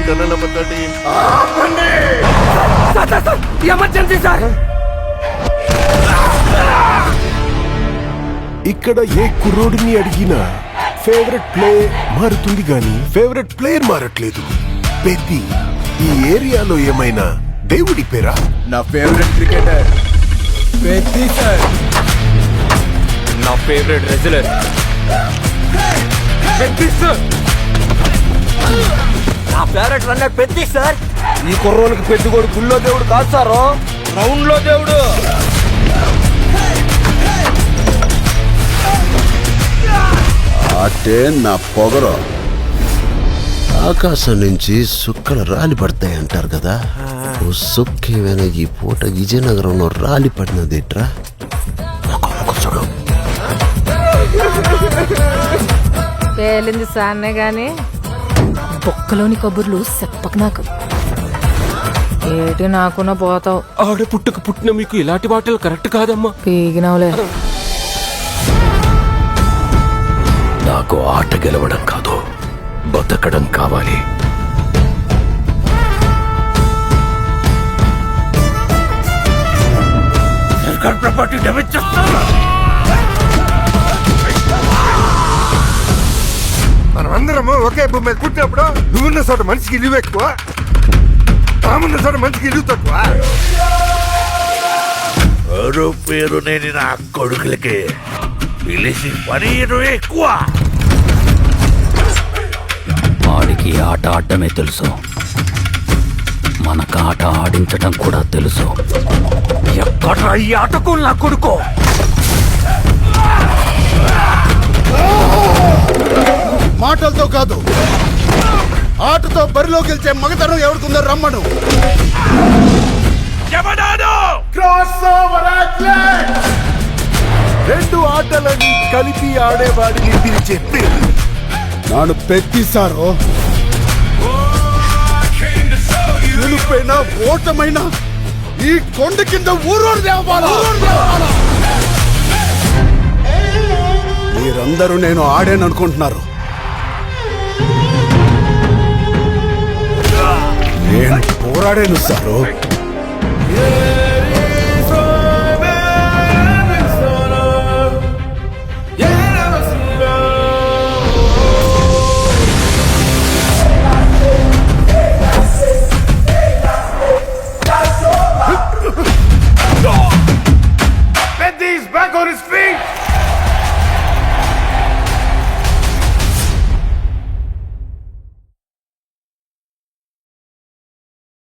కళ్ళ పద్ధతి. Emergency sir. ఇక్కడ ఏ కుర్రోడిని అడిగినా ఫేవరెట్ ప్లేయర్ మారుతుంది గాని ఫేవరెట్ ప్లేయర్ మారట్లేదు. పెద్ది ఈ ఏరియాలో ఏమైనా దేవుడి పేరా? నా ఫేవరెట్ క్రికెటర్ పెద్ది సార్. నా ఫేవరెట్ రెజ్లర్ పెద్ది సార్. నా ఫేవరెట్ రన్నర్ పెద్ది సార్. ఈ కుర్రోళ్ళకి పెద్దగోడు గుళ్ళో దేవుడు కాదు సారు, గ్రౌండ్ లో దేవుడు. అంటే నా పొగరు. ఆకాశం నుంచి సుక్కలు రాలి పడతాయి అంటారు కదా. ఓ సుక్కేమైనా ఈ పూట విజయనగరంలో రాలి పడినదేట్రా? చూడు, పేలింది సాన్నే గాని బొక్కలోని కబుర్లు చెప్పక నాకు. ఏటి నాకున్న పోతావు. ఆడ పుట్టక పుట్టిన మీకు ఇలాంటి మాటలు కరెక్ట్ కాదమ్మా. పీగినవులే. నాకు ఆట గెలవడం కాదు, బతకడం కావాలి. ప్రాపర్టీ డ్యామేజ్ చేస్తా. మనమందరము ఒకే భూమి మీద పుట్టినప్పుడు నువ్వున్న చోట మనిషికి ఇల్లు ఎక్కువ, తామున్న చోట మనిషికి ఇల్లు తక్కువ. ఎవరు పేరు నేను నా కొడుకులకి పిలిచి పని ఎక్కువ. వాడికి ఆట ఆడటమే తెలుసు, మనకు ఆట ఆడించటం కూడా తెలుసు. ఎక్కడ ఈ ఆటకు నా కొడుకు? మాటలతో కాదు, ఆటతో బరిలో గెలిచే మగతనం ఎవరికుందో రమ్మను. రెండు ఆటలని కలిపి ఆడేవాడిని పిలిచే పేరు నాను పెద్దిసారో. గెలుపైనా ఓటమైనా ఈ కొండ కింద ఊరూరు దేవాలా. మీరందరూ నేను ఆడాననుకుంటున్నారు. నేను పోరాడాను సారు.